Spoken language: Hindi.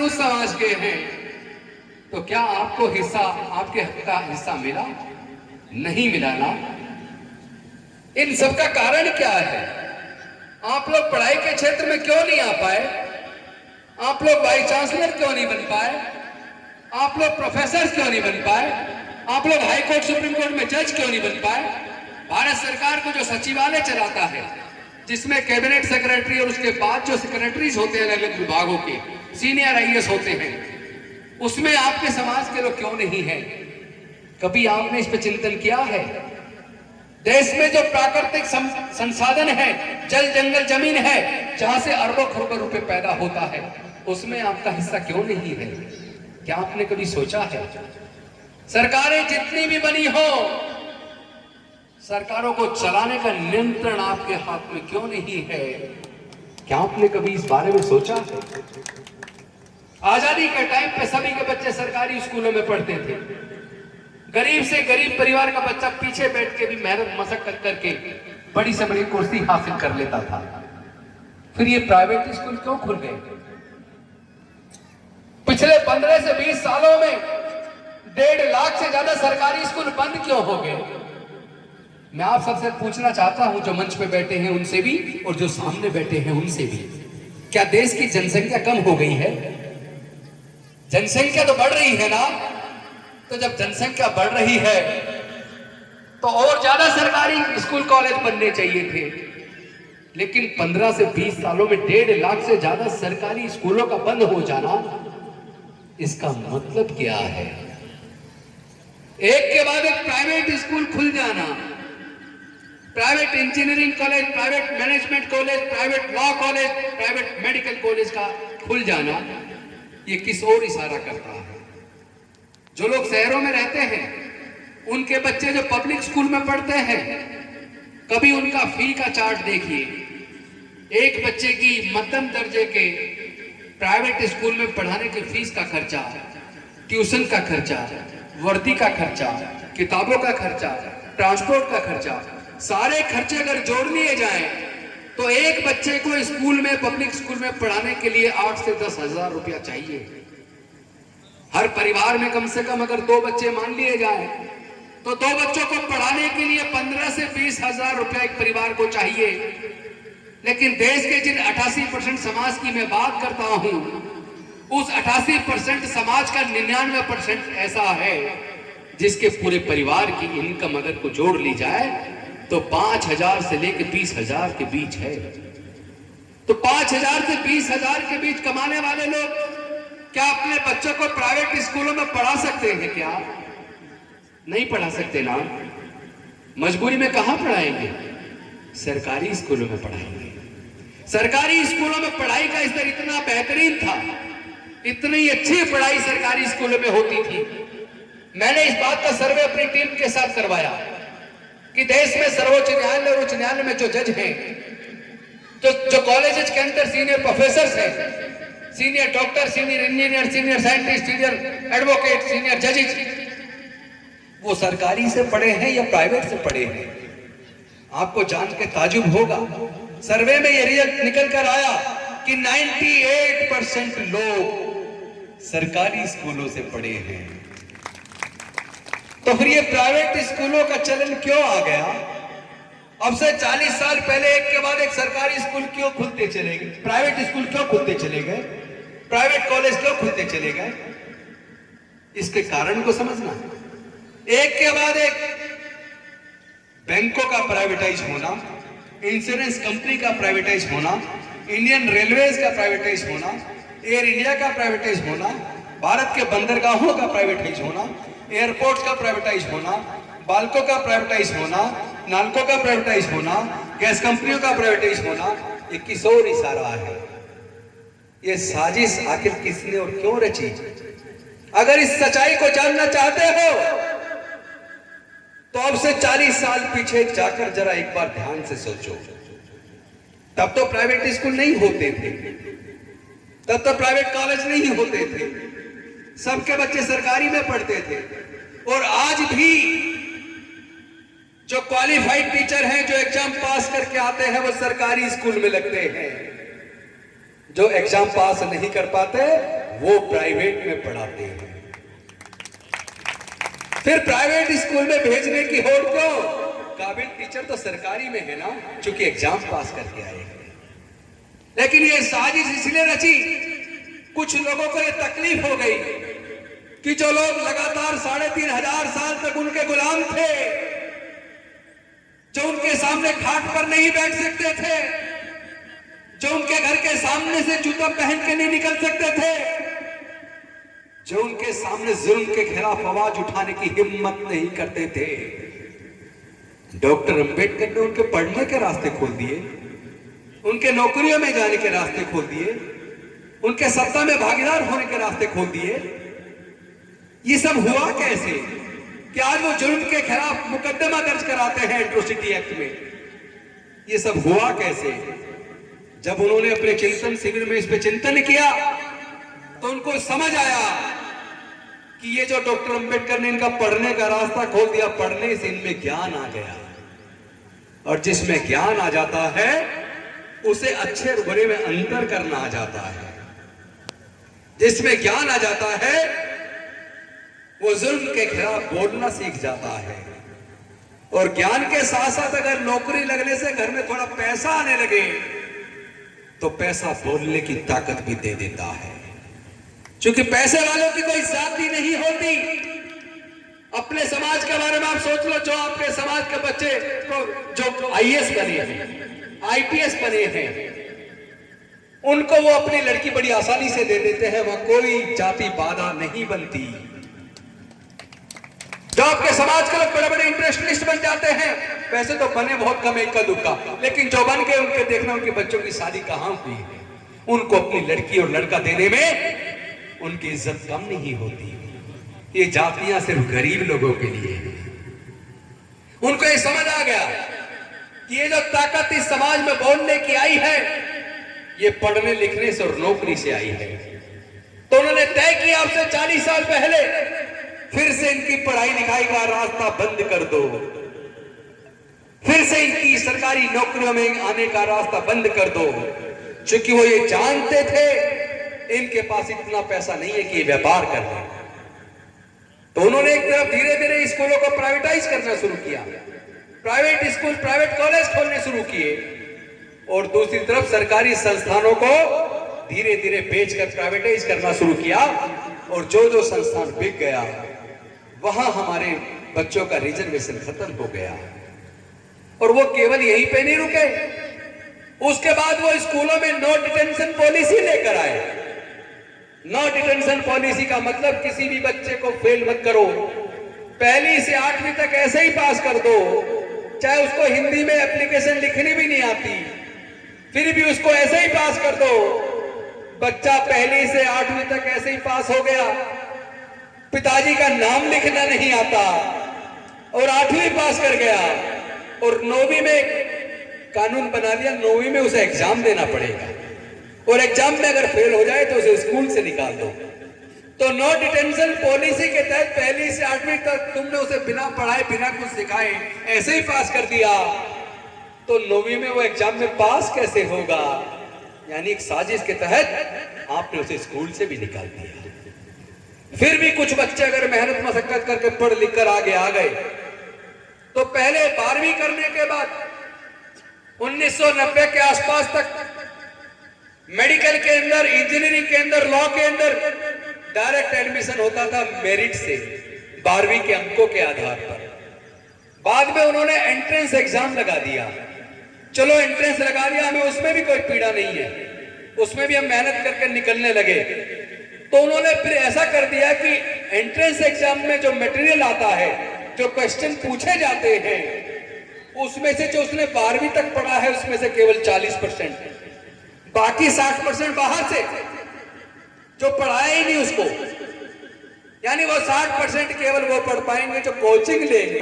उस समाज के हैं, तो क्या आपको हिस्सा, आपके हक का हिस्सा मिला? नहीं मिला ना। इन सब का कारण क्या है? आप लोग पढ़ाई के क्षेत्र में क्यों नहीं आ पाए? आप लोग वाइस चांसलर क्यों नहीं बन पाए? आप लोग प्रोफेसर क्यों नहीं बन पाए? आप लोग हाई कोर्ट सुप्रीम कोर्ट में जज क्यों नहीं बन पाए? भारत सरकार को जो सचिवालय चलाता है, जिसमें कैबिनेट सेक्रेटरी और उसके बाद जो सेक्रेटरीज होते हैं अलग अलग विभागों के, सीनियर आईएएस होते हैं, उसमें आपके समाज के लोग क्यों नहीं है? कभी आपने इस पर चिंतन किया है? देश में जो प्राकृतिक संसाधन है, जल जंगल जमीन है, जहां से अरबों खरबों रुपए पैदा होता है, उसमें आपका हिस्सा क्यों नहीं है? क्या आपने कभी सोचा है? सरकारें जितनी भी बनी हो, सरकारों को चलाने का नियंत्रण आपके हाथ में क्यों नहीं है? क्या आपने कभी इस बारे में सोचा है? आजादी के टाइम पे सभी के बच्चे सरकारी स्कूलों में पढ़ते थे। गरीब से गरीब परिवार का बच्चा पीछे बैठ के भी मेहनत मशक्कत करके बड़ी से बड़ी कुर्सी हासिल कर लेता था। फिर ये प्राइवेट स्कूल क्यों खुल गए? पिछले 15 से 20 सालों में 1.5 लाख से ज्यादा सरकारी स्कूल बंद क्यों हो गए? मैं आप सबसे पूछना चाहता हूं, जो मंच पे बैठे हैं उनसे भी और जो सामने बैठे हैं उनसे भी, क्या देश की जनसंख्या कम हो गई है? जनसंख्या तो बढ़ रही है ना। तो जब जनसंख्या बढ़ रही है तो और ज्यादा सरकारी स्कूल कॉलेज बनने चाहिए थे, लेकिन 15 से 20 सालों में 1.5 लाख से ज्यादा सरकारी स्कूलों का बंद हो जाना, इसका मतलब क्या है? एक के बाद एक प्राइवेट स्कूल खुल जाना, private engineering college, private management college, private law college, private medical college का खुल जाना, ये किस ओर इशारा करता है? जो लोग शहरों में रहते हैं, उनके बच्चे जो पब्लिक स्कूल में पढ़ते हैं, कभी उनका फी का चार्ट देखिए। एक बच्चे की मध्यम दर्जे के प्राइवेट स्कूल में पढ़ाने की फीस का खर्चा, ट्यूशन का खर्चा, वर्दी का खर्चा, किताबों का खर्चा, ट्रांसपोर्ट का खर्चा, सारे खर्चे अगर जोड़ लिए जाएं तो एक बच्चे को स्कूल में, पब्लिक स्कूल में पढ़ाने के लिए 8 से 10 हजार रुपया चाहिए। हर परिवार में कम से कम अगर 2 बच्चे मान लिए जाए तो 2 बच्चों को पढ़ाने के लिए 15 से 20 हजार रुपया एक परिवार को चाहिए। लेकिन देश के जिन 88% समाज की मैं बात करता हूं, उस 88% समाज का 99% ऐसा है जिसके पूरे परिवार की इनकम अगर को जोड़ ली जाए तो 5,000 से लेकर 20,000 के बीच है। तो 5,000 से 20,000 के बीच कमाने वाले लोग क्या अपने बच्चों को प्राइवेट स्कूलों में पढ़ा सकते हैं? क्या नहीं पढ़ा सकते ना। मजबूरी में कहां पढ़ाएंगे? सरकारी स्कूलों में पढ़ाएंगे। सरकारी स्कूलों में पढ़ाई का स्तर इतना बेहतरीन था, इतनी अच्छी पढ़ाई सरकारी स्कूलों में होती थी। मैंने इस बात का सर्वे अपनी टीम के साथ करवाया कि देश में सर्वोच्च न्यायालय और उच्च न्यायालय में जो जज हैं, जो कॉलेजेस के अंदर सीनियर प्रोफेसर हैं, senior doctor, senior engineer, senior scientist, senior advocate, senior जजेस, वो सरकारी से पढ़े हैं या प्राइवेट से पढ़े हैं? आपको जान के ताजुब होगा, सर्वे में ये रिजल्ट निकल कर आया कि 98% लोग सरकारी स्कूलों से पढ़े हैं। तो फिर ये प्राइवेट स्कूलों का चलन क्यों आ गया? अब से 40 साल पहले एक के बाद एक सरकारी स्कूल क्यों खुलते चले गए? प्राइवेट स्कूल क्यों खुलते चले गए? प्राइवेट कॉलेज क्यों खुलते चले गए? इसके कारण को समझना। एक के बाद एक बैंकों का प्राइवेटाइज होना, इंश्योरेंस कंपनी का प्राइवेटाइज होना, इंडियन रेलवेज का प्राइवेटाइज होना, एयर इंडिया का प्राइवेटाइज होना, भारत के बंदरगाहों का प्राइवेटाइज होना, एयरपोर्ट का प्राइवेटाइज होना, बाल्को का प्राइवेटाइज होना, नालको का प्राइवेटाइज होना, गैस कंपनियों का प्राइवेटाइज होना, ये किस ओर इशारा है? ये साजिश आखिर किसने और क्यों रची? अगर इस सच्चाई को जानना चाहते हो तो अब से 40 साल पीछे जाकर जरा एक बार ध्यान से सोचो। तब तो प्राइवेट स्कूल नहीं होते थे, तब तो प्राइवेट कॉलेज नहीं होते थे, सबके बच्चे सरकारी में पढ़ते थे। और आज भी जो क्वालिफाइड टीचर हैं, जो एग्जाम पास करके आते हैं, वो सरकारी स्कूल में लगते हैं। जो एग्जाम पास नहीं कर पाते वो प्राइवेट में पढ़ाते हैं। फिर प्राइवेट स्कूल में भेजने की होड़ क्यों? काबिल टीचर तो सरकारी में है ना, चूंकि एग्जाम पास करके आए हैं। लेकिन ये साजिश इसलिए रची, कुछ लोगों को ये तकलीफ हो गई कि जो लोग लगातार 3500 साल तक उनके गुलाम थे, जो उनके सामने खाट पर नहीं बैठ सकते थे, जो उनके घर के सामने से जूता पहन के नहीं निकल सकते थे, जो उनके सामने जुल्म के खिलाफ आवाज उठाने की हिम्मत नहीं करते थे, डॉक्टर अंबेडकर ने उनके पढ़ने के रास्ते खोल दिए, उनके नौकरियों में जाने के रास्ते खोल दिए, उनके सत्ता में भागीदार होने के रास्ते खोल दिए। ये सब हुआ कैसे कि आज वो जुल्म के खिलाफ मुकदमा दर्ज कराते हैं एट्रोसिटी एक्ट में? ये सब हुआ कैसे? जब उन्होंने अपने चिंतन शिविर में इस पे चिंतन किया तो उनको समझ आया कि ये जो डॉक्टर अंबेडकर ने इनका पढ़ने का रास्ता खोल दिया, पढ़ने से इनमें ज्ञान आ गया, और जिसमें ज्ञान आ जाता है उसे अच्छे और बुरे में अंतर करना आ जाता है। जिसमें ज्ञान आ जाता है वो जुल्म के खिलाफ बोलना सीख जाता है, और ज्ञान के साथ साथ अगर नौकरी लगने से घर में थोड़ा पैसा आने लगे तो पैसा बोलने की ताकत भी दे देता है। क्योंकि पैसे वालों की कोई जाति नहीं होती। अपने समाज के बारे में आप सोच लो, जो आपके समाज के बच्चे जो आईएएस बने हैं, आईपीएस बने हैं, उनको वो अपनी लड़की बड़ी आसानी से दे देते हैं, वह कोई जाति बाधा नहीं बनती। जो आपके समाज के लोग बड़े बड़े इंटरेस्टलिस्ट बन जाते हैं, वैसे तो बने बहुत कम, एक का दुक्का, लेकिन जो बन के उनके देखना उनके बच्चों की शादी कहां हुई है, उनको अपनी लड़की और लड़का देने में उनकी इज्जत कम नहीं होती। ये जातियां सिर्फ गरीब लोगों के लिए हैं। उनको ये समझ आ गया कि ये जो ताकत इस समाज में बोलने की आई है, ये पढ़ने लिखने से और नौकरी से आई है। तो उन्होंने तय किया आपसे 40 साल पहले, फिर से इनकी पढ़ाई लिखाई का रास्ता बंद कर दो, फिर से इनकी सरकारी नौकरियों में आने का रास्ता बंद कर दो। क्योंकि वो ये जानते थे इनके पास इतना पैसा नहीं है कि ये व्यापार कर लें। तो उन्होंने एक तरफ धीरे धीरे स्कूलों को प्राइवेटाइज करना शुरू किया, प्राइवेट स्कूल, प्राइवेट कॉलेज खोलने शुरू किए, और दूसरी तरफ सरकारी संस्थानों को धीरे धीरे बेचकर प्राइवेटाइज करना शुरू किया। और जो जो संस्थान बिक गया वहां हमारे बच्चों का रिजर्वेशन खत्म हो गया। और वो केवल यहीं पे नहीं रुके, उसके बाद वो स्कूलों में नो डिटेंशन पॉलिसी लेकर आए। नो डिटेंशन पॉलिसी का मतलब किसी भी बच्चे को फेल मत करो, 1 से 8वीं तक ऐसे ही पास कर दो, चाहे उसको हिंदी में एप्लीकेशन लिखनी भी नहीं आती, फिर भी उसको ऐसे ही पास कर दो। बच्चा 1 से 8वीं तक ऐसे ही पास हो गया, पिताजी का नाम लिखना नहीं आता और 8वीं पास कर गया, और 9वीं में कानून बना लिया 9वीं में उसे एग्जाम देना पड़ेगा, और एग्जाम में अगर फेल हो जाए तो उसे स्कूल से निकाल दो। तो नो डिटेंशन पॉलिसी के तहत 1 से 8वीं तक तुमने उसे बिना पढ़ाए बिना कुछ सिखाए ऐसे ही पास कर दिया, तो 9वीं में वो एग्जाम में पास कैसे होगा? यानी एक साजिश के तहत आपने उसे स्कूल से भी निकाल दिया। फिर भी कुछ बच्चे अगर मेहनत मशक्कत करके पढ़ लिख कर आगे आ गए, तो पहले 12वीं करने के बाद 1990 के आसपास तक मेडिकल के अंदर, इंजीनियरिंग के अंदर, लॉ के अंदर डायरेक्ट एडमिशन होता था मेरिट से, 12वीं के अंकों के आधार पर। बाद में उन्होंने एंट्रेंस एग्जाम लगा दिया। चलो एंट्रेंस लगा दिया, हमें उसमें भी कोई पीड़ा नहीं है, उसमें भी हम मेहनत करके निकलने लगे। तो उन्होंने फिर ऐसा कर दिया कि एंट्रेंस एग्जाम में जो मटेरियल आता है, जो क्वेश्चन पूछे जाते हैं, उसमें से जो उसने 12वीं तक पढ़ा है उसमें से केवल 40%, बाकी 60% बाहर से जो पढ़ाया ही नहीं उसको। यानी वो 60% केवल वो पढ़ पाएंगे जो कोचिंग लेंगे।